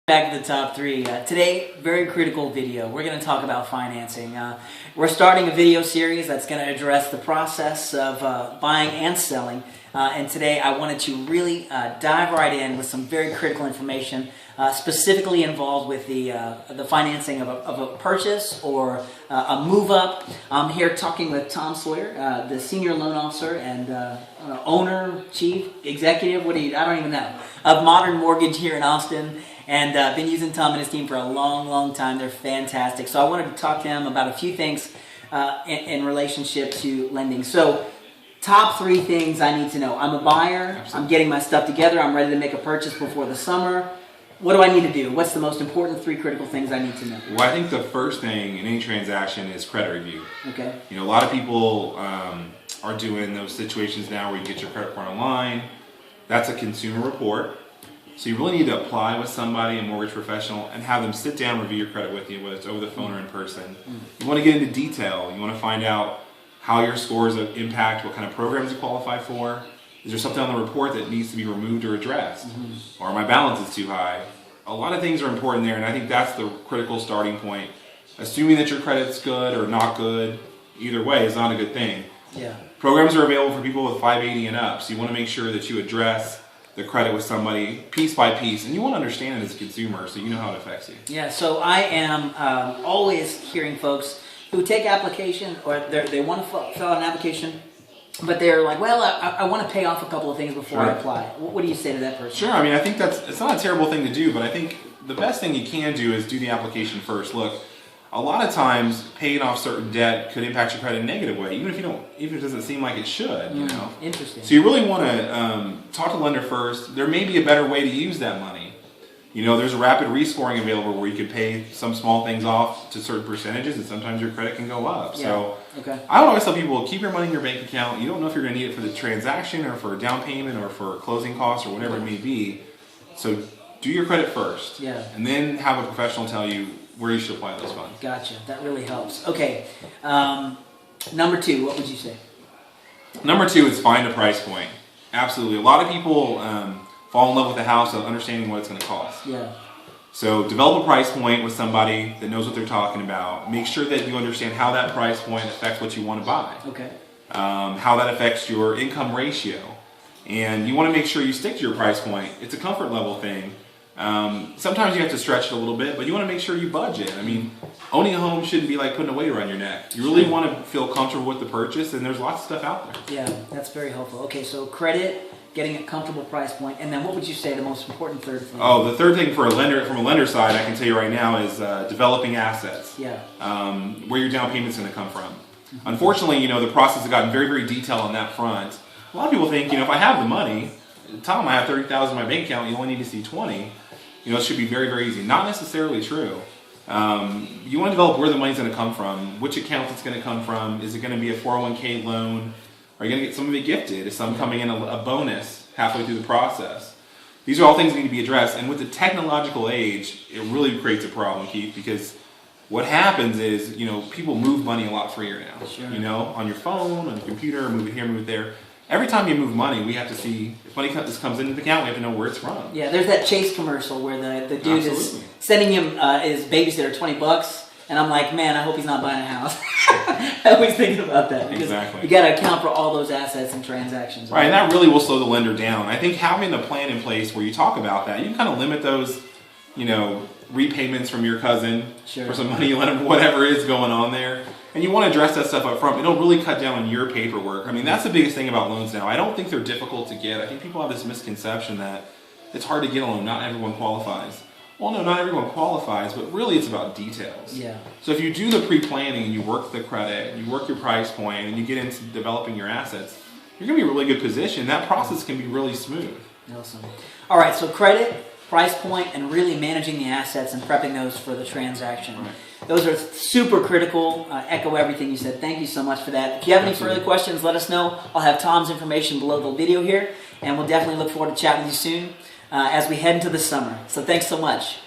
Back to the top three. Today, very critical video. We're going to talk about financing. We're starting a video series that's going to address the process of buying and selling. And today, I wanted to really dive right in with some very critical information, specifically involved with the financing of a purchase or a move up. I'm here talking with Tom Sawyer, the senior loan officer and owner, chief, executive. I don't even know, of Modern Mortgage here in Austin. And I've been using Tom and his team for a long, long time. They're fantastic. So I wanted to talk to him about a few things in relationship to lending. So top three things I need to know. I'm a buyer. Absolutely. I'm getting my stuff together. I'm ready to make a purchase before the summer. What do I need to do? What's the most important three critical things I need to know? Well, I think the first thing in any transaction is credit review. Okay. You know, a lot of people are doing those situations now where you get your credit report online. That's a consumer report. So you really need to apply with somebody, a mortgage professional, and have them sit down and review your credit with you, whether it's over the phone or in person. You want to get into detail. You want to find out how your scores impact, what kind of programs you qualify for. Is there something on the report that needs to be removed or addressed? Or my balance is too high? A lot of things are important there, and I think that's the critical starting point. Assuming that your credit's good or not good, either way is not a good thing. Yeah. Programs are available for people with 580 and up, so you want to make sure that you address the credit with somebody piece by piece, and you want to understand it as a consumer so you know how it affects you. Yeah, so I am always hearing folks who take application, or they want to fill out an application, but they're like, well, I want to pay off a couple of things before I apply. What do you say to that person? Sure, I mean, I think it's not a terrible thing to do, but I think the best thing you can do is do the application first. Look, a lot of times paying off certain debt could impact your credit in a negative way, even if it doesn't seem like it should. You know. Interesting. So you really want to talk to the lender first. There may be a better way to use that money. You know, there's a rapid rescoring available where you can pay some small things off to certain percentages, and sometimes your credit can go up. Yeah. So I would always tell people, keep your money in your bank account. You don't know if you're going to need it for the transaction or for a down payment or for closing costs or whatever it may be. So do your credit first. Yeah. And then have a professional tell you where you should apply those funds. Gotcha. That really helps. Okay. Number two, what would you say? Number two is find a price point. Absolutely. A lot of people fall in love with the house without understanding what it's going to cost. Yeah. So develop a price point with somebody that knows what they're talking about. Make sure that you understand how that price point affects what you want to buy. Okay. How that affects your income ratio. And you want to make sure you stick to your price point. It's a comfort level thing. Sometimes you have to stretch it a little bit, but you want to make sure you budget. I mean, owning a home shouldn't be like putting a weight around your neck. You really want to feel comfortable with the purchase, and there's lots of stuff out there. Yeah, that's very helpful. Okay, so credit, getting a comfortable price point, and then what would you say the most important third thing? Oh, the third thing for a lender, from a lender side, I can tell you right now is developing assets. Yeah. Where your down payment's going to come from. Unfortunately, you know, the process has gotten very, very detailed on that front. A lot of people think, you know, if I have the money, Tom, I have $30,000 in my bank account, you only need to see 20. You know, it should be very, very easy. Not necessarily true. You want to develop where the money's going to come from, which account it's going to come from. Is it going to be a 401k loan? Are you going to get some of it gifted? Is some coming in a bonus halfway through the process? These are all things that need to be addressed. And with the technological age, it really creates a problem, Keith, because what happens is, you know, people move money a lot freer now. Sure. You know, on your phone, on your computer, move it here, move it there. Every time you move money, we have to see, if money comes into the account, we have to know where it's from. Yeah, there's that Chase commercial where the dude is sending him his babysitter $20, and I'm like, man, I hope he's not buying a house. I always thinking about that. Exactly. You got to account for all those assets and transactions. Right, and that really will slow the lender down. I think having a plan in place where you talk about that, you can kind of limit those, you know, repayments from your cousin for some money you lent him, whatever is going on there. And you want to address that stuff up front. It'll really cut down on your paperwork. I mean, that's the biggest thing about loans now. I don't think they're difficult to get. I think people have this misconception that it's hard to get a loan. Not everyone qualifies. Well, no, not everyone qualifies, but really it's about details. Yeah. So if you do the pre-planning and you work the credit, you work your price point, and you get into developing your assets, you're going to be in a really good position. That process can be really smooth. Awesome. All right, so credit, price point, and really managing the assets and prepping those for the transaction. Right. Those are super critical. Echo everything you said. Thank you so much for that. If you have any further questions, let us know. I'll have Tom's information below the video here, and we'll definitely look forward to chatting with you soon as we head into the summer. So thanks so much.